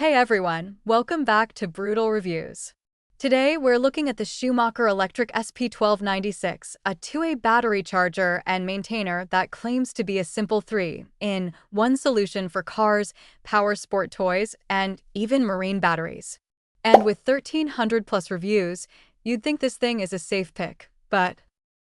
Hey everyone, welcome back to Brutal Reviews. Today we're looking at the Schumacher Electric SP1296, a 2A battery charger and maintainer that claims to be a simple 3-in-1 solution for cars, power sport toys, and even marine batteries. And with 1,300 plus reviews, you'd think this thing is a safe pick, but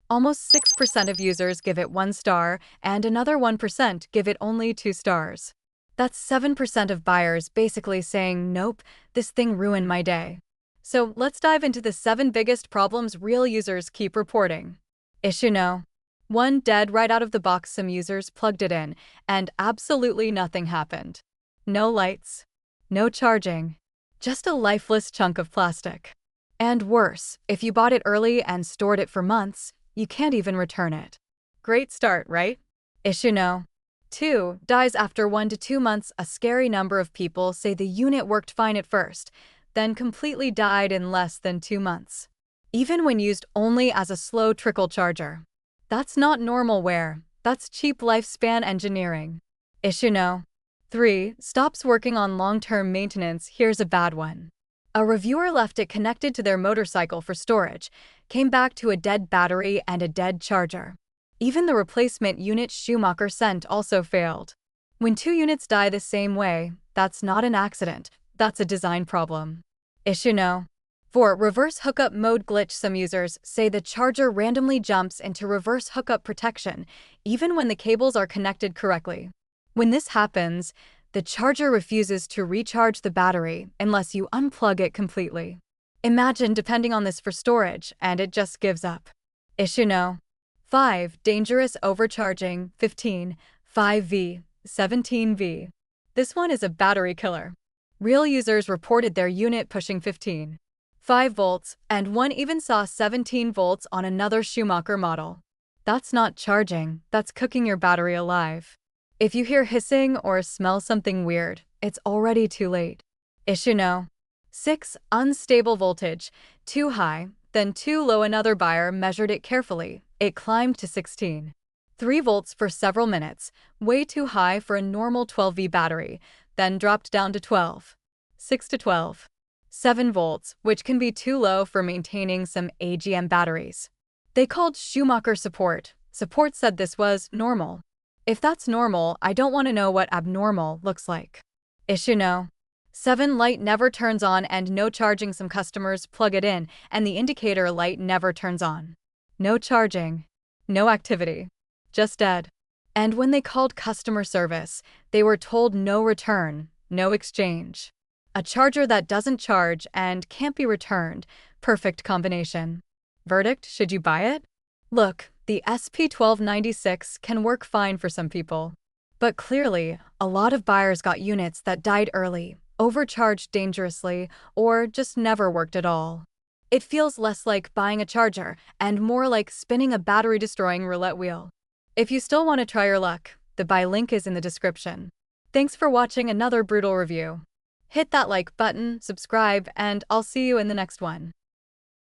almost 6% of users give it 1 star and another 1% give it only 2 stars. That's 7% of buyers basically saying, nope, this thing ruined my day. So let's dive into the 7 biggest problems real users keep reporting. Issue no. 1. Dead right out of the box. Some users plugged it in, and absolutely nothing happened. No lights. No charging. Just a lifeless chunk of plastic. And worse, if you bought it early and stored it for months, you can't even return it. Great start, right? Issue no. 2. Dies after 1 to 2 months. A scary number of people say the unit worked fine at first, then completely died in less than 2 months. Even when used only as a slow trickle charger. That's not normal wear, that's cheap lifespan engineering. Issue no. 3. Stops working on long-term maintenance. Here's a bad one. A reviewer left it connected to their motorcycle for storage, came back to a dead battery and a dead charger. Even the replacement unit Schumacher sent also failed. When 2 units die the same way, that's not an accident, that's a design problem. Issue no. 4. Reverse hookup mode glitch. Some users say the charger randomly jumps into reverse hookup protection, even when the cables are connected correctly. When this happens, the charger refuses to recharge the battery unless you unplug it completely. Imagine depending on this for storage, and it just gives up. Issue no. 5. Dangerous overcharging. 15. 5V. 17V. This one is a battery killer. Real users reported their unit pushing 15.5 volts, and one even saw 17 volts on another Schumacher model. That's not charging, that's cooking your battery alive. If you hear hissing or smell something weird, it's already too late. Issue no. 6. Unstable voltage. Too high, then too low. Another buyer measured it carefully. It climbed to 16.3 volts for several minutes, way too high for a normal 12V battery, then dropped down to 12.6 to 12.7 volts, which can be too low for maintaining some AGM batteries. They called Schumacher support. Support said this was normal. If that's normal, I don't want to know what abnormal looks like. Issue no. 7. Light never turns on and no charging. Some customers plug it in, and the indicator light never turns on. No charging. No activity. Just dead. And when they called customer service, they were told no return, no exchange. A charger that doesn't charge and can't be returned. Perfect combination. Verdict: should you buy it? Look, the SP1296 can work fine for some people. But clearly, a lot of buyers got units that died early, overcharged dangerously, or just never worked at all. It feels less like buying a charger and more like spinning a battery-destroying roulette wheel. If you still want to try your luck, the buy link is in the description. Thanks for watching another brutal review. Hit that like button, subscribe, and I'll see you in the next one.